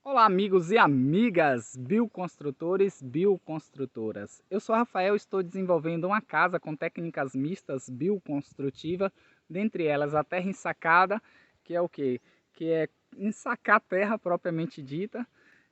Olá, amigos e amigas, bioconstrutores, bioconstrutoras. Eu sou Rafael, estou desenvolvendo uma casa com técnicas mistas bioconstrutiva, dentre elas a terra ensacada, que é o quê? Que é ensacar a terra propriamente dita,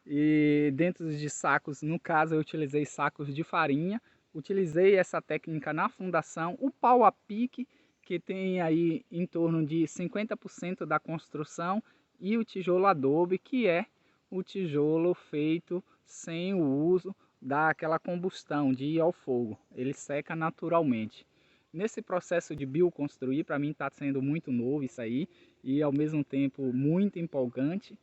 e dentro de sacos, no caso eu utilizei sacos de farinha, utilizei essa técnica na fundação, o pau a pique, que tem aí em torno de 50% da construção, e o tijolo adobe, que é o tijolo feito sem o uso daquela combustão de ir ao fogo. Ele seca naturalmente. Nesse processo de bioconstruir, para mim está sendo muito novo isso aí e ao mesmo tempo muito empolgante.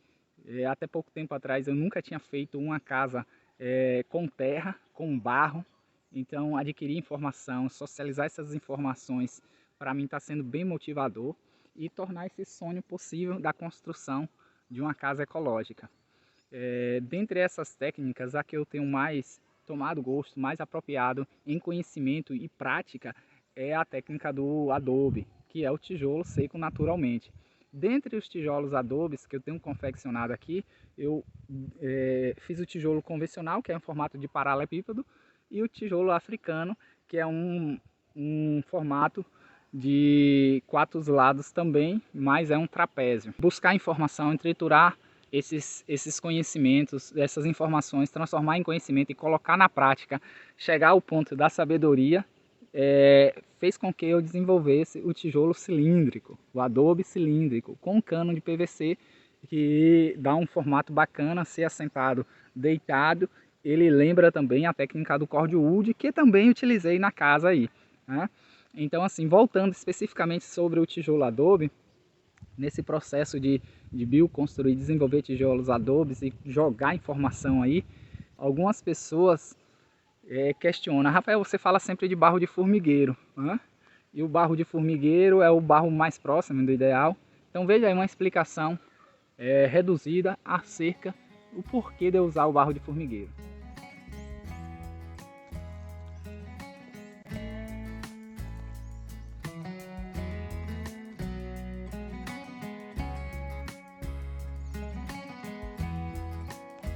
Até pouco tempo atrás eu nunca tinha feito uma casa com terra, com barro. Então adquirir informação, socializar essas informações, para mim está sendo bem motivador e tornar esse sonho possível da construção de uma casa ecológica. Dentre essas técnicas, a que eu tenho mais tomado gosto, mais apropriado em conhecimento e prática, é a técnica do adobe, que é o tijolo seco naturalmente. Dentre os tijolos adobes que eu tenho confeccionado aqui, eu fiz o tijolo convencional, que é em formato de paralelepípedo, e o tijolo africano, que é um formato de 4 lados também, mas é um trapézio. Buscar informação, triturar esses conhecimentos, essas informações, transformar em conhecimento e colocar na prática, chegar ao ponto da sabedoria, fez com que eu desenvolvesse o tijolo cilíndrico, o adobe cilíndrico, com cano de PVC, que dá um formato bacana, ser assentado deitado. Ele lembra também a técnica do cordwood, que também utilizei na casa aí, né? Então, assim, voltando especificamente sobre o tijolo adobe, nesse processo de bioconstruir, desenvolver tijolos adobes e jogar informação aí, algumas pessoas questionam: Rafael, você fala sempre de barro de formigueiro, né? E o barro de formigueiro é o barro mais próximo do ideal. Então veja aí uma explicação reduzida acerca do porquê de eu usar o barro de formigueiro.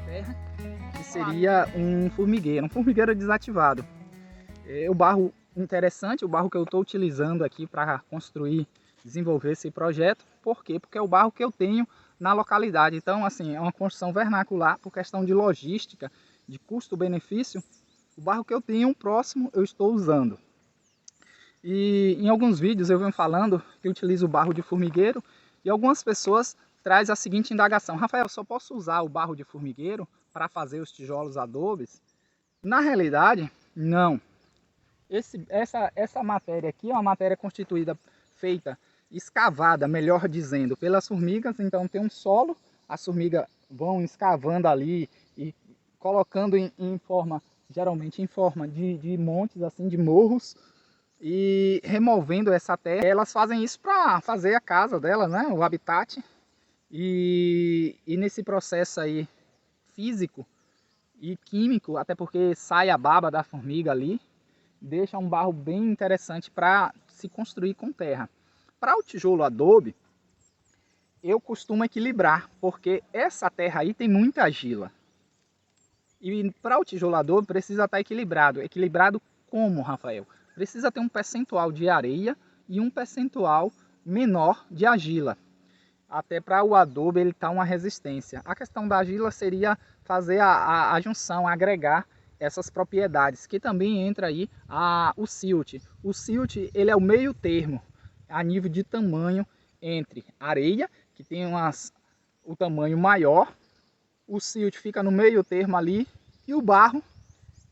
Terra, que seria um formigueiro desativado. O barro interessante, o barro que eu estou utilizando aqui para construir, desenvolver esse projeto. Por quê? Porque é o barro que eu tenho na localidade. Então, assim, é uma construção vernacular, por questão de logística, de custo-benefício. O barro que eu tenho próximo eu estou usando. E em alguns vídeos eu venho falando que eu utilizo o barro de formigueiro e algumas pessoas trazem a seguinte indagação: Rafael, só posso usar o barro de formigueiro para fazer os tijolos adobes? Na realidade, não. Essa matéria aqui é uma matéria constituída, feita, escavada, melhor dizendo, pelas formigas. Então tem um solo, as formigas vão escavando ali e colocando em forma, geralmente em forma de montes, assim, de morros, e removendo essa terra. Elas fazem isso para fazer a casa delas, né, o habitat. E nesse processo aí físico e químico, até porque sai a baba da formiga ali, deixa um barro bem interessante para se construir com terra. Para o tijolo adobe, eu costumo equilibrar, porque essa terra aí tem muita argila. E para o tijolo adobe precisa estar equilibrado. Equilibrado como, Rafael? Precisa ter um percentual de areia e um percentual menor de argila. Até para o adobe ele tá uma resistência. A questão da argila seria fazer a junção, agregar essas propriedades, que também entra aí o silt. O silt ele é o meio termo a nível de tamanho entre areia, que tem o tamanho maior, o silt fica no meio termo ali, e o barro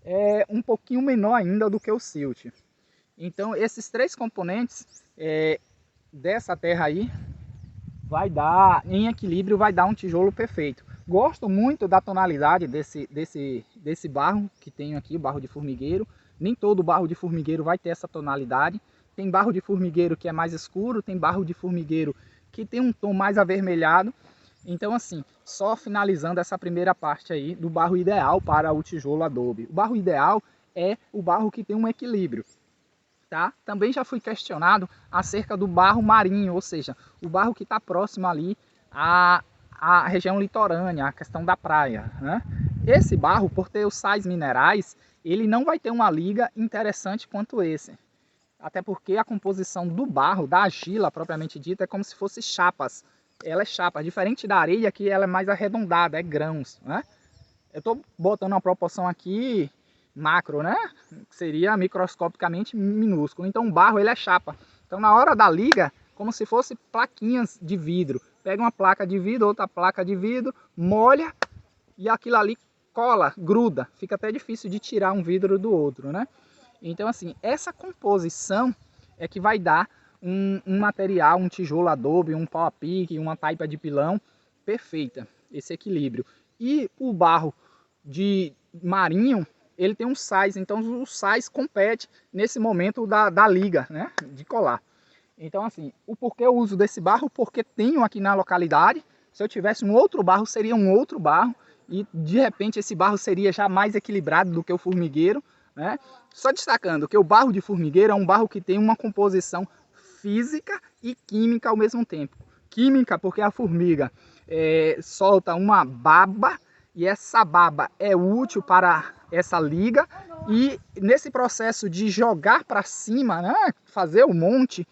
é um pouquinho menor ainda do que o silt. Então esses três componentes dessa terra aí vai dar, em equilíbrio, vai dar um tijolo perfeito. Gosto muito da tonalidade desse barro que tenho aqui, o barro de formigueiro. Nem todo barro de formigueiro vai ter essa tonalidade. Tem barro de formigueiro que é mais escuro, tem barro de formigueiro que tem um tom mais avermelhado. Então, assim, só finalizando essa primeira parte aí do barro ideal para o tijolo adobe. O barro ideal é o barro que tem um equilíbrio. Tá? Também já fui questionado acerca do barro marinho, ou seja, o barro que está próximo ali a região litorânea, a questão da praia, né? Esse barro, por ter os sais minerais, ele não vai ter uma liga interessante quanto esse. Até porque a composição do barro, da argila propriamente dita, é como se fosse chapas. Ela é chapa, diferente da areia que ela é mais arredondada, é grãos, né? Eu estou botando uma proporção aqui macro, né? Que seria microscopicamente minúsculo. Então o barro ele é chapa. Então na hora da liga, como se fosse plaquinhas de vidro. Pega uma placa de vidro, outra placa de vidro, molha e aquilo ali cola, gruda. Fica até difícil de tirar um vidro do outro, né? Então assim, essa composição é que vai dar um material, um tijolo adobe, um pau a pique, uma taipa de pilão perfeita. Esse equilíbrio. E o barro de marinho, ele tem um sais, então o sais compete nesse momento da liga, né, de colar. Então assim, o porquê eu uso desse barro, porque tenho aqui na localidade. Se eu tivesse um outro barro, seria um outro barro, e de repente esse barro seria já mais equilibrado do que o formigueiro, né? Só destacando que o barro de formigueiro é um barro que tem uma composição física e química ao mesmo tempo. Química porque a formiga solta uma baba, e essa baba é útil para essa liga, e nesse processo de jogar para cima, né, fazer o monte,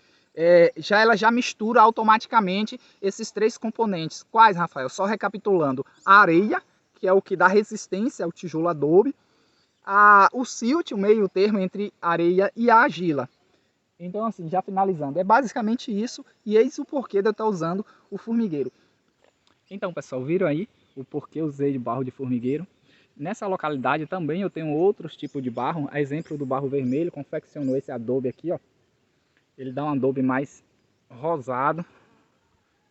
ela já mistura automaticamente esses três componentes. Quais, Rafael? Só recapitulando: a areia, que é o que dá resistência ao tijolo adobe, o silt, o meio termo entre a areia e a argila. Então assim, já finalizando, é basicamente isso, e eis o porquê de eu estar usando o formigueiro. Então pessoal, viram aí o porquê eu usei de barro de formigueiro. Nessa localidade também eu tenho outros tipos de barro, a exemplo do barro vermelho, confeccionou esse adobe aqui, ó. Ele dá um adobe mais rosado,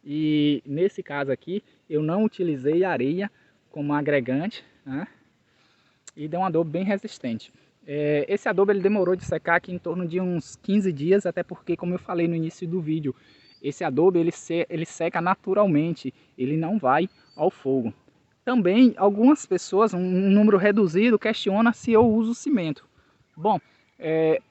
e nesse caso aqui eu não utilizei areia como agregante, né? E deu um adobe bem resistente. Esse adobe ele demorou de secar aqui em torno de uns 15 dias, até porque, como eu falei no início do vídeo, esse adobe ele seca naturalmente, ele não vai ao fogo. Também algumas pessoas, um número reduzido, questiona se eu uso cimento. Bom,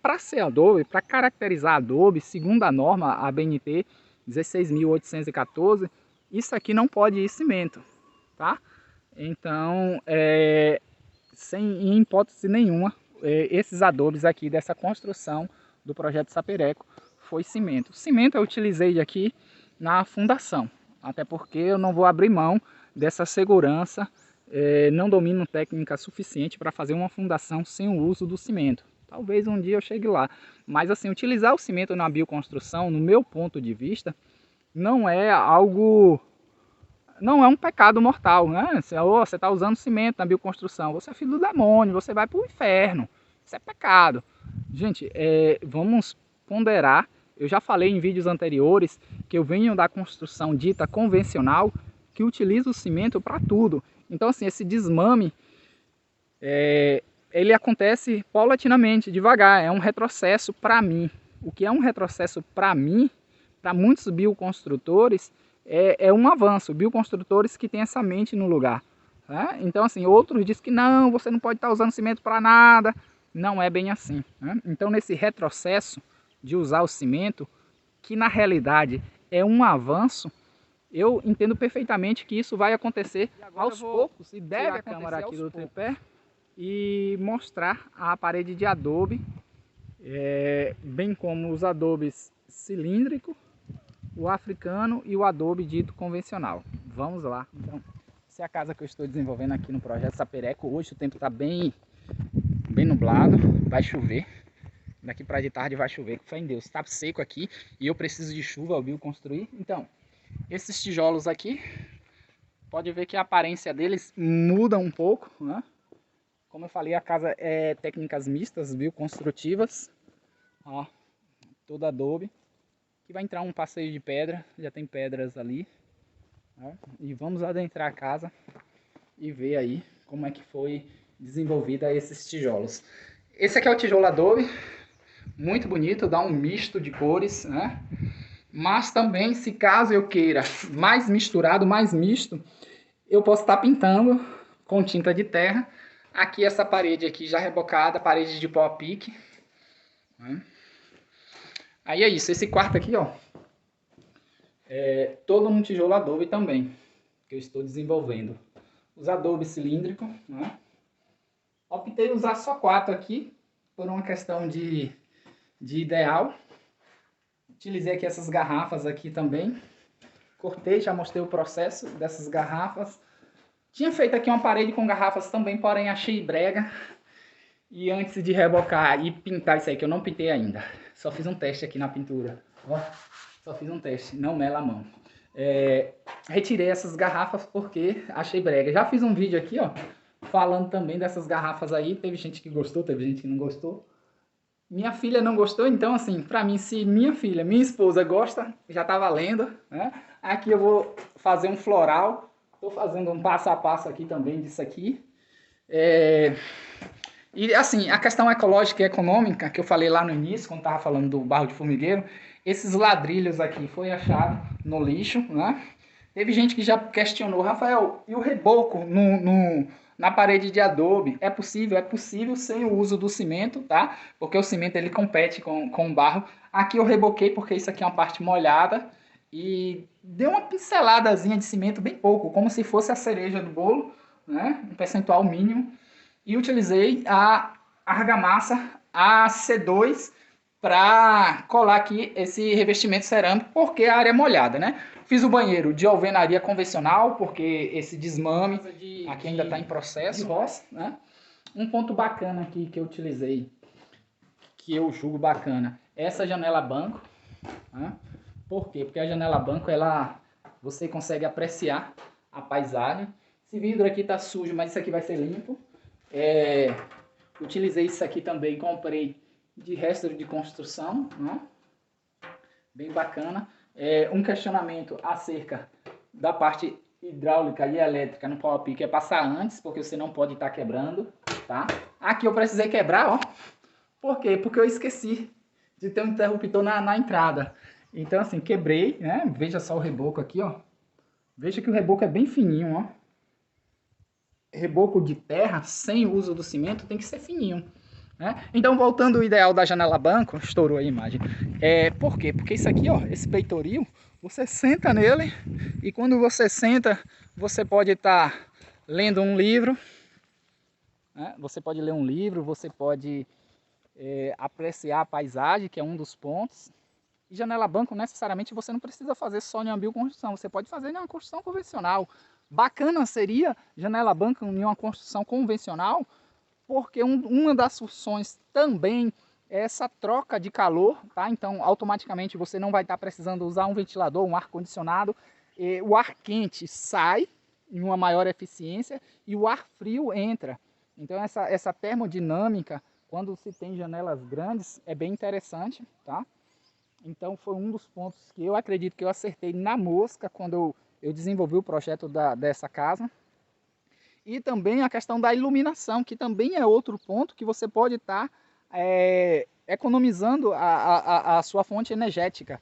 para ser adobe, para caracterizar adobe, segundo a norma ABNT 16.814, isso aqui não pode ir cimento, tá? Então, em hipótese nenhuma, esses adobes aqui dessa construção do projeto Sapereco foi cimento. Cimento eu utilizei aqui na fundação, até porque eu não vou abrir mão dessa segurança, não domino técnica suficiente para fazer uma fundação sem o uso do cimento. Talvez um dia eu chegue lá, mas assim, utilizar o cimento na bioconstrução, no meu ponto de vista, não é algo... Não é um pecado mortal, né? Você está usando cimento na bioconstrução, você é filho do demônio, você vai para o inferno. Isso é pecado. Gente, vamos ponderar. Eu já falei em vídeos anteriores que eu venho da construção dita convencional, que utiliza o cimento para tudo. Então, assim, esse desmame, ele acontece paulatinamente, devagar. É um retrocesso para mim. O que é um retrocesso para mim, para muitos bioconstrutores, é um avanço. Bioconstrutores que têm essa mente no lugar, né? Então assim, outros dizem que não, você não pode estar usando cimento para nada. Não é bem assim, né? Então nesse retrocesso de usar o cimento, que na realidade é um avanço, eu entendo perfeitamente que isso vai acontecer aos poucos, e deve acontecer a câmera aqui do tripé e mostrar a parede de adobe, bem como os adobes cilíndrico, o africano e o adobe dito convencional. Vamos lá. Então, essa é a casa que eu estou desenvolvendo aqui no projeto Sapereco. Hoje o tempo está bem nublado, vai chover. Daqui para de tarde vai chover, com fé em Deus. Está seco aqui e eu preciso de chuva ao bioconstruir. Então, esses tijolos aqui, pode ver que a aparência deles muda um pouco, né? Como eu falei, a casa é técnicas mistas, bioconstrutivas. Ó, todo adobe. Aqui vai entrar um passeio de pedra, já tem pedras ali, né? E vamos adentrar a casa e ver aí como é que foi desenvolvida esses tijolos. Esse aqui é o tijolo adobe, muito bonito, dá um misto de cores, né? Mas também, se caso eu queira mais misturado, mais misto, eu posso estar pintando com tinta de terra. Aqui essa parede aqui já rebocada, parede de pau a pique, né? Aí é isso, esse quarto aqui, ó, todo um tijolo adobe também. que eu estou desenvolvendo. Os adobes cilíndricos, né? Optei em usar só 4 aqui, por uma questão de ideal. Utilizei aqui essas garrafas aqui também. Cortei, já mostrei o processo dessas garrafas. Tinha feito aqui uma parede com garrafas também, porém achei brega. E antes de rebocar e pintar isso aí, que eu não pintei ainda, só fiz um teste aqui na pintura. Ó, só fiz um teste, não mela a mão. Retirei essas garrafas porque achei brega. Já fiz um vídeo aqui, ó, falando também dessas garrafas aí. Teve gente que gostou, teve gente que não gostou. Minha filha não gostou, então assim, pra mim, se minha filha, minha esposa gosta, já tá valendo, né? Aqui eu vou fazer um floral. Tô fazendo um passo a passo aqui também disso aqui. E assim, a questão ecológica e econômica, que eu falei lá no início, quando tava falando do barro de formigueiro, esses ladrilhos aqui foi achado no lixo, né? Teve gente que já questionou, Rafael, e o reboco na parede de adobe? É possível sem o uso do cimento, tá? Porque o cimento ele compete com o barro. Aqui eu reboquei porque isso aqui é uma parte molhada e deu uma pinceladazinha de cimento, bem pouco, como se fosse a cereja do bolo, né? Um percentual mínimo. E utilizei a argamassa AC2 para colar aqui esse revestimento cerâmico, porque a área é molhada, né? Fiz o banheiro de alvenaria convencional, porque esse desmame aqui ainda está em processo, né? Um ponto bacana aqui que eu utilizei, que eu julgo bacana, é essa janela banco, né? Por quê? Porque a janela banco, você consegue apreciar a paisagem. Esse vidro aqui está sujo, mas isso aqui vai ser limpo. Utilizei isso aqui também, comprei de resto de construção, né? Bem bacana. Um questionamento acerca da parte hidráulica e elétrica no Power Pick é passar antes, porque você não pode estar quebrando, tá? Aqui eu precisei quebrar, ó. Por quê? Porque eu esqueci de ter um interruptor na entrada. Então assim, quebrei, né? Veja só o reboco aqui, ó. Veja que o reboco é bem fininho, ó. Reboco de terra, sem o uso do cimento, tem que ser fininho, né? Então, voltando ao ideal da janela banco, estourou a imagem. Por quê? Porque isso aqui, ó, esse peitoril, você senta nele e quando você senta, você pode estar lendo um livro, né? Você pode ler um livro, você pode apreciar a paisagem, que é um dos pontos. E janela banco, necessariamente, você não precisa fazer só em uma bioconstrução, você pode fazer em uma construção convencional. Bacana seria janela banco em uma construção convencional, porque uma das funções também é essa troca de calor, tá? Então, automaticamente você não vai estar precisando usar um ventilador, um ar-condicionado. O ar quente sai em uma maior eficiência e o ar frio entra. Então, essa termodinâmica, quando se tem janelas grandes, é bem interessante, tá? Então, foi um dos pontos que eu acredito que eu acertei na mosca quando eu desenvolvi o projeto dessa casa. E também a questão da iluminação, que também é outro ponto que você pode estar economizando a sua fonte energética.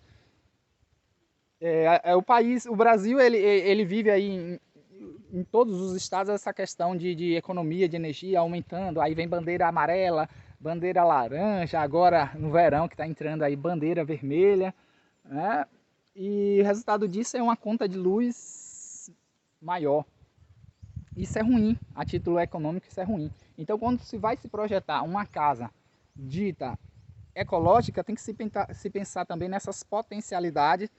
O Brasil, ele vive aí em todos os estados essa questão de economia de energia aumentando. Aí vem bandeira amarela, bandeira laranja, agora no verão que está entrando aí bandeira vermelha, né? E o resultado disso é uma conta de luz maior. Isso é ruim, a título econômico isso é ruim. Então quando se vai se projetar uma casa dita ecológica, tem que se pensar também nessas potencialidades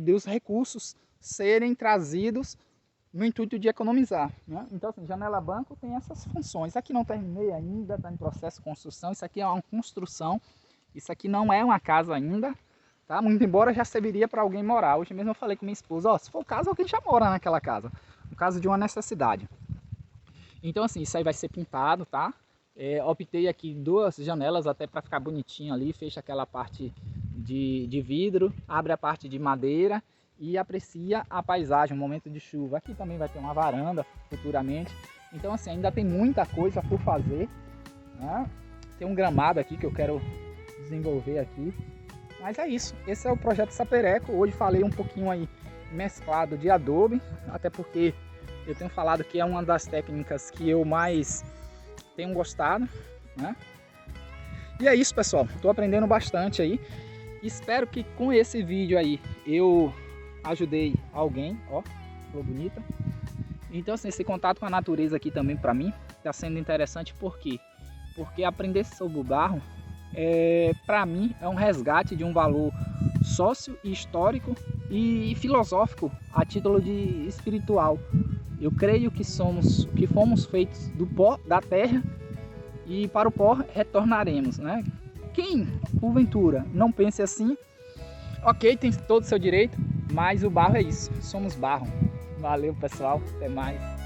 dos recursos serem trazidos no intuito de economizar, né? Então assim, janela banco tem essas funções. Aqui não terminei ainda, está em processo de construção, isso aqui é uma construção, isso aqui não é uma casa ainda. Tá? Muito embora já serviria para alguém morar. Hoje mesmo eu falei com minha esposa, ó, se for o caso, alguém já mora naquela casa. No caso de uma necessidade. Então assim, isso aí vai ser pintado, tá? Optei aqui 2 janelas até para ficar bonitinho ali. Fecha aquela parte de vidro, abre a parte de madeira e aprecia a paisagem, o momento de chuva. Aqui também vai ter uma varanda futuramente. Então assim, ainda tem muita coisa por fazer, né? Tem um gramado aqui que eu quero desenvolver aqui. Mas é isso, esse é o projeto Sapereco. Hoje falei um pouquinho aí mesclado de adobe, até porque eu tenho falado que é uma das técnicas que eu mais tenho gostado, né? E é isso, pessoal, estou aprendendo bastante aí. Espero que com esse vídeo aí eu ajudei alguém, ó. flor bonita. Então, assim, esse contato com a natureza aqui também para mim está sendo interessante. Por quê? Porque aprender sobre o barro, para mim, é um resgate de um valor sócio, histórico e filosófico a título de espiritual. Eu creio que fomos feitos do pó da terra e para o pó retornaremos, né? Quem, porventura, não pense assim, ok, tem todo o seu direito, mas o barro é isso, somos barro. Valeu, pessoal, até mais.